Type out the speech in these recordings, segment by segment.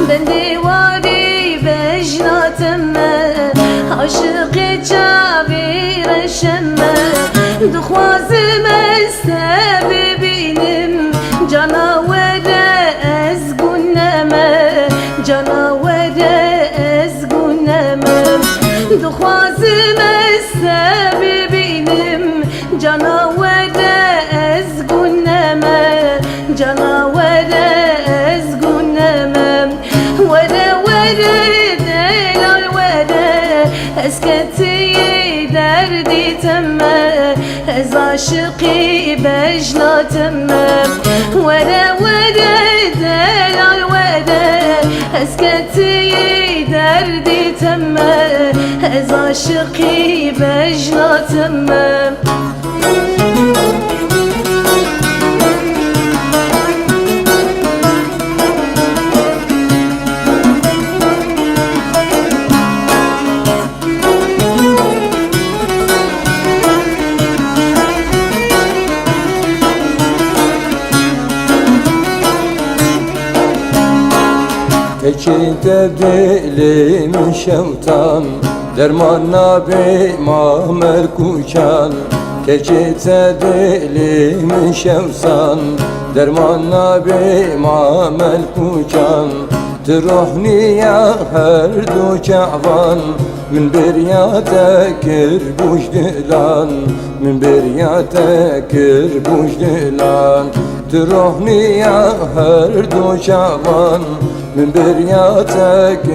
بندی واری بجناتمه عاشق چاوی رشمه دخوازم استه ببینم جاناوره از گونمه جاناوره از گونمه دخوازم استه ببینم جاناوره از گونمه جاناوره از گونمه وره وره دلال وره اسکتی دردی تمه از عاشقی بجناتمه وره وره دلال وره اسکتی دردی تمه از عاشقی بجناتمه Keçide dilim şevtan Dermanla bimamel kuçan Keçide dilim şevsan Dermanla bimamel kuçan Tirohniya her du çavan Min bir ya tekir buçdilan Min bir ya tekir buçdilan Tirohniya her du çavan من برياتك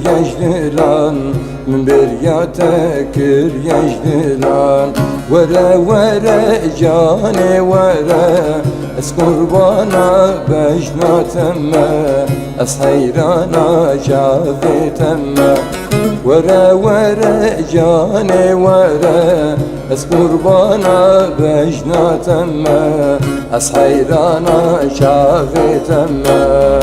يجدلان من برياتك يجدلان ورا ورا جاني ورا اس قربانا بجنا تما اس حيرانا شافي تما ورا ورا جاني ورا اس قربانا بجنا تما اس حيرانا شافي تما